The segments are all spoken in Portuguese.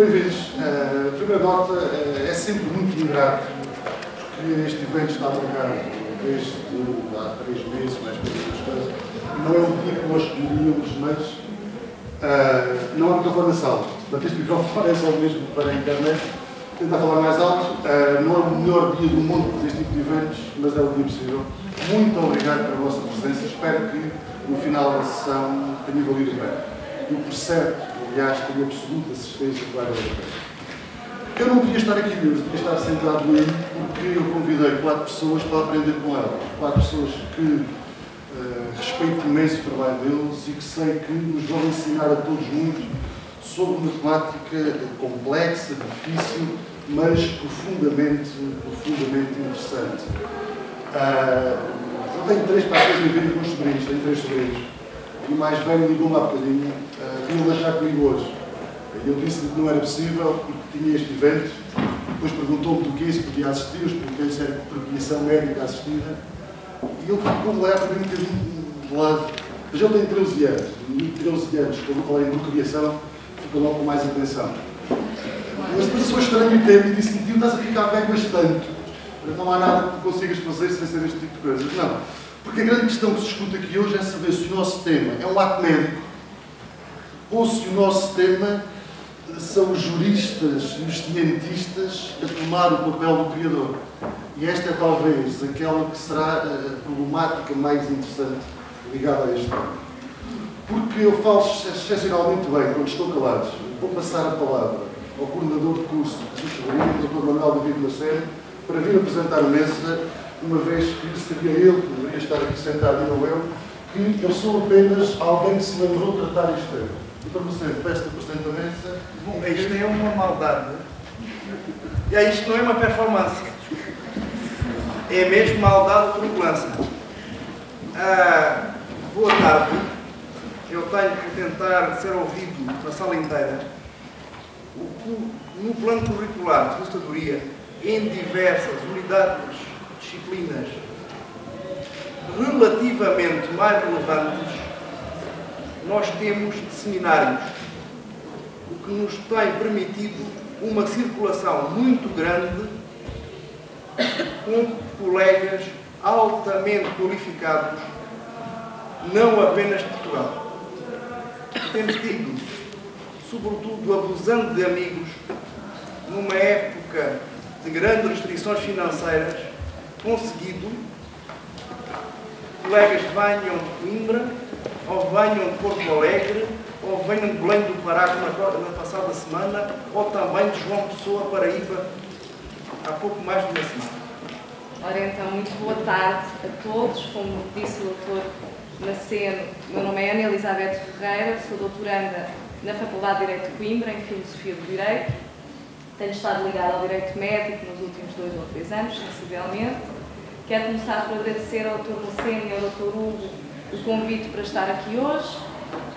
Bem-vindos. A primeira nota é sempre muito ingrato, porque este evento está marcado desde há 3 meses, mais coisas. Não é um dia que nós escolheríamos, mas não há microfone na sala. Portanto, este microfone é só mesmo para a internet. Tentar falar mais alto. Não é o melhor dia do mundo para este tipo de eventos, mas é o dia possível. Muito obrigado pela vossa presença. Espero que no final da sessão tenha valido bem. Eu percebo, aliás, tenho absoluta certeza que vai valer a pena. Eu não podia estar aqui hoje, podia estar sentado ali, porque eu convidei 4 pessoas para aprender com elas. 4 pessoas que respeito imenso o trabalho deles e que sei que nos vão ensinar a todos muito sobre matemática complexa, difícil, mas profundamente interessante. Eu tenho 3 parceiros em vida com os sobrinhos, tenho 3 sobrinhos. E o mais velho ligou-me há bocadinho, vinha lanchar comigo hoje. Eu disse-lhe que não era possível porque tinha este evento. Depois perguntou-me do que se podia assistir, eu expliquei se era procriação médica assistida. E ele ficou lá para mim um bocadinho de lado. Mas ele tem 13 anos. E 13 anos, quando eu falei em procriação, ficou logo com mais atenção. Mas depois foi estranho o tempo e disse-me: tio, estás a ficar velho bastante. Não há nada que tu consigas fazer sem ser este tipo de coisas. Não. Porque a grande questão que se discute aqui hoje é saber se o nosso tema é um ato médico ou se o nosso tema são os juristas e os cientistas a tomar o papel do criador. E esta é talvez aquela que será a problemática mais interessante ligada a este tema. Porque eu falo excepcionalmente bem quando estou calado. Vou passar a palavra ao coordenador de curso do Dr. Manuel David Macedo para vir apresentar a mesa, uma vez que seria ele que deveria estar aqui sentado e não eu, que eu sou apenas alguém que se lembrou de tratar isto tema. Dr. Macedo, peço-te apresento a mesa. Bom, isto é uma maldade. E isto não é uma performance. É mesmo maldade ou turbulência. Boa tarde. Eu tenho que tentar ser ouvido na sala inteira. No plano curricular de consultadoria, em diversas unidades, disciplinas relativamente mais relevantes, nós temos seminários, o que nos tem permitido uma circulação muito grande com colegas altamente qualificados, não apenas de Portugal. Temos tido, sobretudo abusando de amigos, numa época de grandes restrições financeiras, conseguido colegas que venham de Coimbra, ou venham de Porto Alegre, ou venham de Belém do Pará, como na passada semana, ou também de João Pessoa, Paraíba, há pouco mais de uma semana. Ora então, muito boa tarde a todos. Como disse o Dr. Macedo, meu nome é Ana Elizabeth Ferreira, sou doutoranda na Faculdade de Direito de Coimbra, em Filosofia do Direito. Tenho estado ligada ao Direito Médico nos últimos 2 ou 3 anos, sensivelmente. Quero começar por agradecer ao Dr. Macedo e ao Dr. Hugo o convite para estar aqui hoje,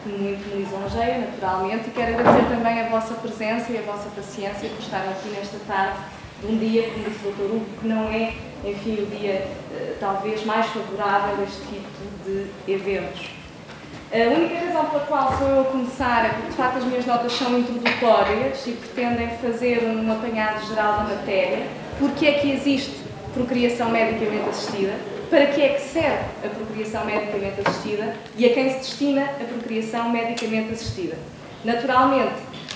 que muito me lisonjeia, naturalmente, e quero agradecer também a vossa presença e a vossa paciência por estarem aqui nesta tarde de um dia, como disse o Dr. Hugo, que não é, enfim, o dia talvez mais favorável a este tipo de eventos. A única razão pela qual sou eu a começar é porque, de facto, as minhas notas são introdutórias e pretendem fazer um apanhado geral da matéria. Porque é que existe procriação medicamente assistida? Para que é que serve a procriação medicamente assistida? E a quem se destina a procriação medicamente assistida? Naturalmente,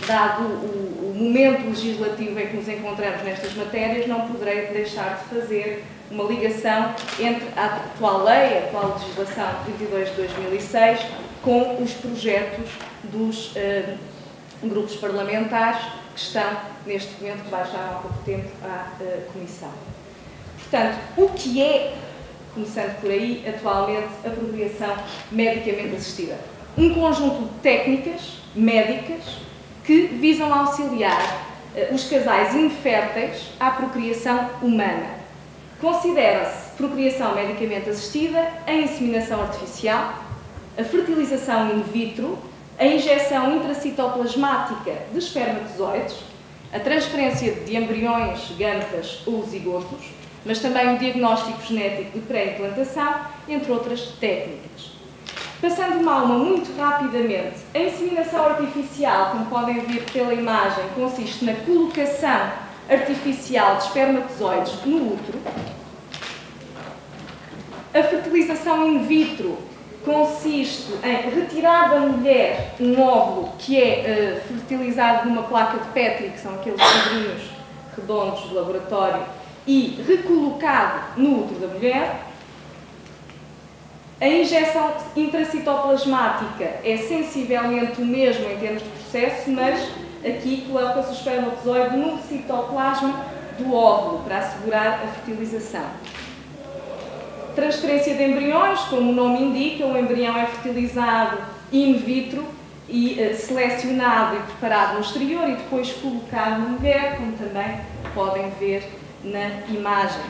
dado o momento legislativo em que nos encontramos nestas matérias, não poderei deixar de fazer uma ligação entre a atual lei, a atual legislação 32 de 2006, com os projetos dos grupos parlamentares que estão, neste momento, que baixaram há pouco tempo à Comissão. Portanto, o que é, começando por aí, atualmente, a procriação medicamente assistida? Um conjunto de técnicas médicas que visam auxiliar os casais inférteis à procriação humana. Considera-se procriação medicamente assistida a inseminação artificial, a fertilização in vitro, a injeção intracitoplasmática de espermatozoides, a transferência de embriões, gametas ou zigotos, mas também o diagnóstico genético de pré-implantação, entre outras técnicas. Passando uma a uma muito rapidamente, a inseminação artificial, como podem ver pela imagem, consiste na colocação artificial de espermatozoides no útero. A fertilização in vitro consiste em retirar da mulher um óvulo que é fertilizado numa placa de Petri, que são aqueles vidrinhos redondos do laboratório, e recolocado no útero da mulher. A injeção intracitoplasmática é sensivelmente o mesmo em termos de processo, mas aqui coloca-se o espermatozoide no citoplasma do óvulo para assegurar a fertilização. Transferência de embriões, como o nome indica, o embrião é fertilizado in vitro e selecionado e preparado no exterior e depois colocado na mulher, como também podem ver na imagem.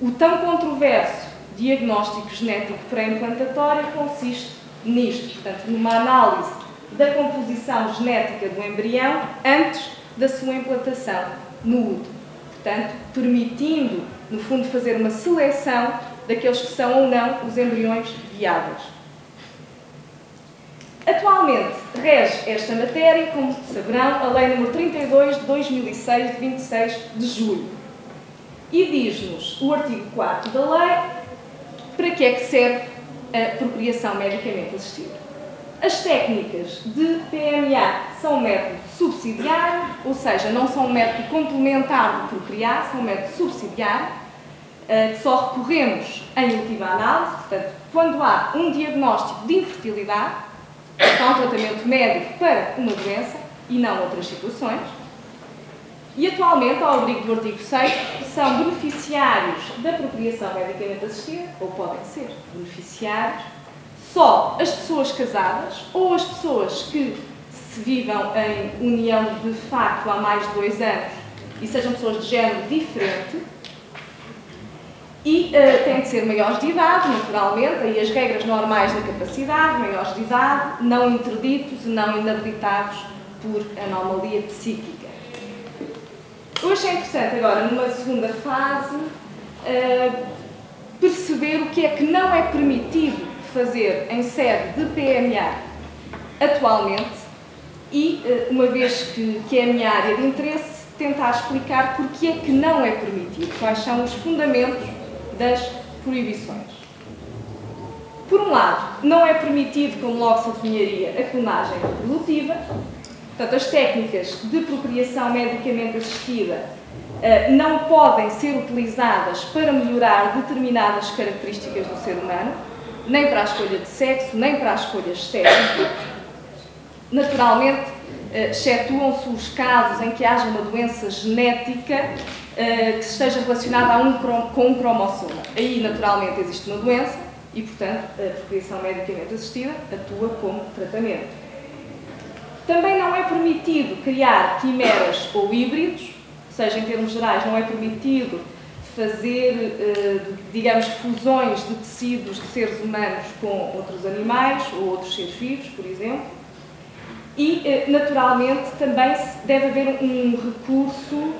O tão controverso diagnóstico genético pré-implantatório consiste nisto, portanto, numa análise da composição genética do embrião antes da sua implantação no útero. Portanto, permitindo, no fundo, fazer uma seleção daqueles que são ou não os embriões viáveis. Atualmente, rege esta matéria, como saberão, a Lei nº 32 de 2006, de 26 de julho. E diz-nos o artigo 4º da lei para que é que serve a procriação medicamente assistida. As técnicas de PMA são um método subsidiário, ou seja, não são um método complementar de procriar, são um método subsidiário, que só recorremos em última análise, portanto, quando há um diagnóstico de infertilidade, há um tratamento médico para uma doença e não outras situações. E atualmente, ao abrigo do artigo 6º, são beneficiários da procriação medicamente assistida, ou podem ser beneficiários, só as pessoas casadas ou as pessoas que se vivam em união de facto há mais de 2 anos e sejam pessoas de género diferente. E têm de ser maiores de idade, naturalmente, aí as regras normais da capacidade, maiores de idade, não interditos e não inabilitados por anomalia psíquica. Eu achei interessante agora, numa segunda fase, perceber o que é que não é permitido fazer em sede de PMA atualmente e, uma vez que é a minha área de interesse, tentar explicar porque é que não é permitido, quais são os fundamentos das proibições. Por um lado, não é permitido, como logo se adivinharia, a clonagem reprodutiva. Portanto, as técnicas de procriação medicamente assistida não podem ser utilizadas para melhorar determinadas características do ser humano, nem para a escolha de sexo, nem para a escolha estética. Naturalmente, excetuam-se os casos em que haja uma doença genética que esteja relacionada com um cromossoma. Aí, naturalmente, existe uma doença e, portanto, a procriação medicamente assistida atua como tratamento. Também não é permitido criar quimeras ou híbridos, ou seja, em termos gerais, não é permitido fazer, digamos, fusões de tecidos de seres humanos com outros animais ou outros seres vivos, por exemplo. E, naturalmente, também deve haver um recurso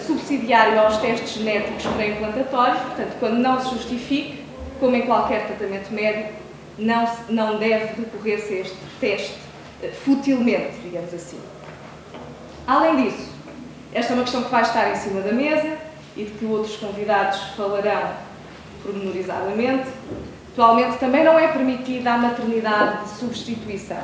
subsidiário aos testes genéticos pré-implantatórios, portanto, quando não se justifique, como em qualquer tratamento médico, não deve recorrer-se a este teste futilmente, digamos assim. Além disso, esta é uma questão que vai estar em cima da mesa e de que outros convidados falarão pormenorizadamente. Atualmente também não é permitida a maternidade de substituição.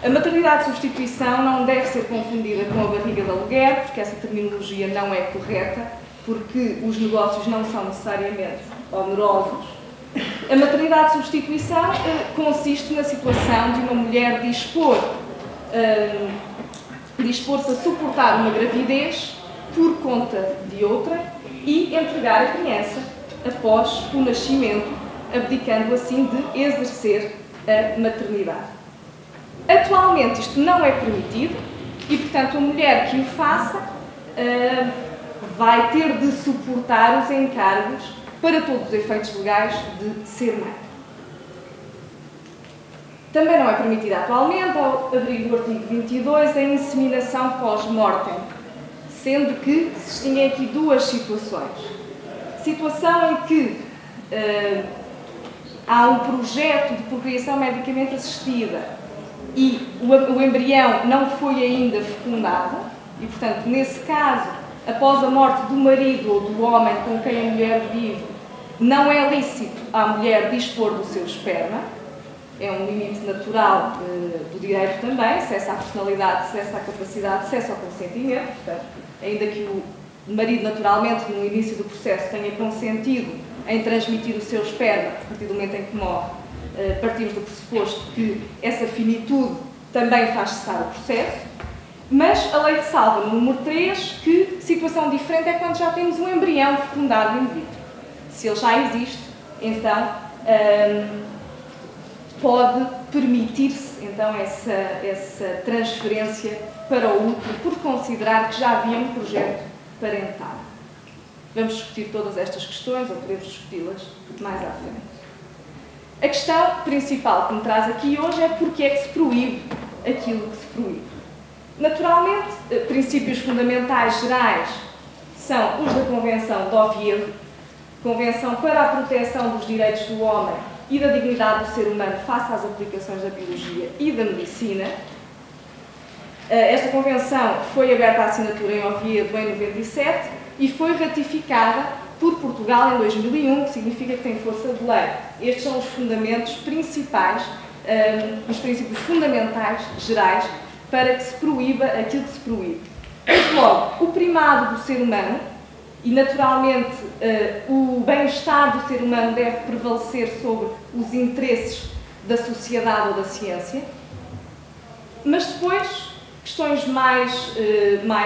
A maternidade de substituição não deve ser confundida com a barriga de aluguer, porque essa terminologia não é correta, porque os negócios não são necessariamente onerosos. A maternidade de substituição consiste na situação de uma mulher dispor-se a suportar uma gravidez por conta de outra e entregar a criança após o nascimento, abdicando assim de exercer a maternidade. Atualmente isto não é permitido e, portanto, a mulher que o faça vai ter de suportar os encargos para todos os efeitos legais de ser mãe. Também não é permitida atualmente, ao abrigo do artigo 22, a inseminação pós-mortem, sendo que se distinguem aqui duas situações. Situação em que há um projeto de procriação medicamente assistida e o embrião não foi ainda fecundado, e, portanto, nesse caso, após a morte do marido ou do homem com quem a mulher vive, não é lícito à mulher dispor do seu esperma. É um limite natural do direito também, cessa à personalidade, cessa à capacidade, cessa ao consentimento. Portanto, ainda que o marido, naturalmente, no início do processo, tenha consentido em transmitir o seu esperma, a partir do momento em que morre, partimos do pressuposto que essa finitude também faz cessar o processo. Mas a lei ressalva no número 3 que situação diferente é quando já temos um embrião fecundado in vitro. Se ele já existe, então pode permitir-se então essa transferência para o útero por considerar que já havia um projeto parental. Vamos discutir todas estas questões, ou podemos discuti-las mais à frente. A questão principal que me traz aqui hoje é porque é que se proíbe aquilo que se proíbe. Naturalmente, princípios fundamentais gerais são os da Convenção de Oviedo, Convenção para a Proteção dos Direitos do Homem e da Dignidade do Ser Humano face às aplicações da Biologia e da Medicina. Esta Convenção foi aberta à assinatura em Oviedo em 97 e foi ratificada por Portugal em 2001, que significa que tem força de lei. Estes são os fundamentos principais, os princípios fundamentais gerais para que se proíba aquilo que se proíbe. Desde logo, o primado do ser humano, e naturalmente o bem-estar do ser humano deve prevalecer sobre os interesses da sociedade ou da ciência, mas depois, questões mais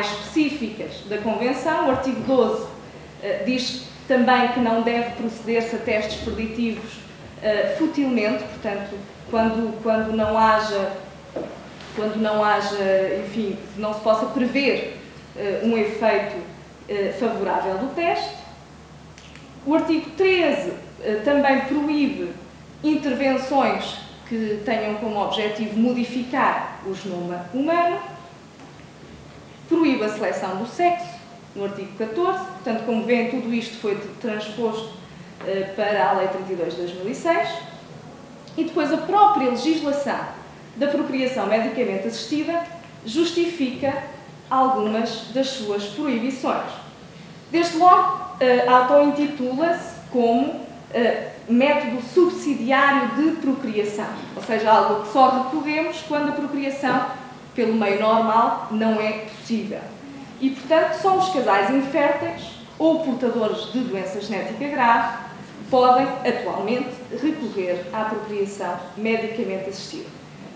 específicas da Convenção. O artigo 12 diz também que não deve proceder-se a testes preditivos futilmente, portanto, quando não haja, enfim, não se possa prever um efeito favorável do teste. O artigo 13 também proíbe intervenções que tenham como objetivo modificar o genoma humano. Proíbe a seleção do sexo, no artigo 14. Portanto, como veem, tudo isto foi transposto para a Lei 32 de 2006. E depois a própria legislação da procriação medicamente assistida justifica algumas das suas proibições. Desde logo, auto-intitula-se como método subsidiário de procriação, ou seja, algo que só recorremos quando a procriação pelo meio normal não é possível. E, portanto, só os casais inférteis ou portadores de doença genética grave podem, atualmente, recorrer à procriação medicamente assistida.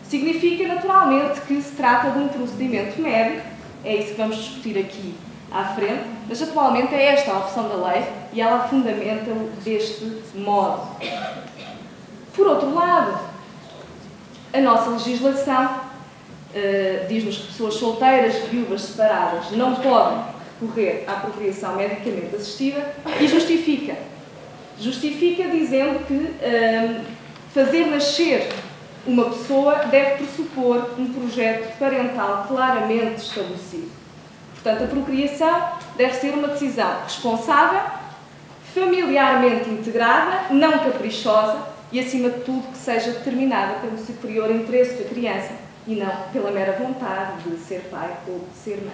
Significa, naturalmente, que se trata de um procedimento médico, é isso que vamos discutir aqui à frente, mas atualmente é esta a opção da lei e ela fundamenta-o deste modo. Por outro lado, a nossa legislação diz-nos que pessoas solteiras, viúvas, separadas não podem recorrer à procriação medicamente assistida e justifica dizendo que fazer nascer uma pessoa deve pressupor um projeto parental claramente estabelecido. Portanto, a procriação deve ser uma decisão responsável, familiarmente integrada, não caprichosa e, acima de tudo, que seja determinada pelo superior interesse da criança e não pela mera vontade de ser pai ou de ser mãe.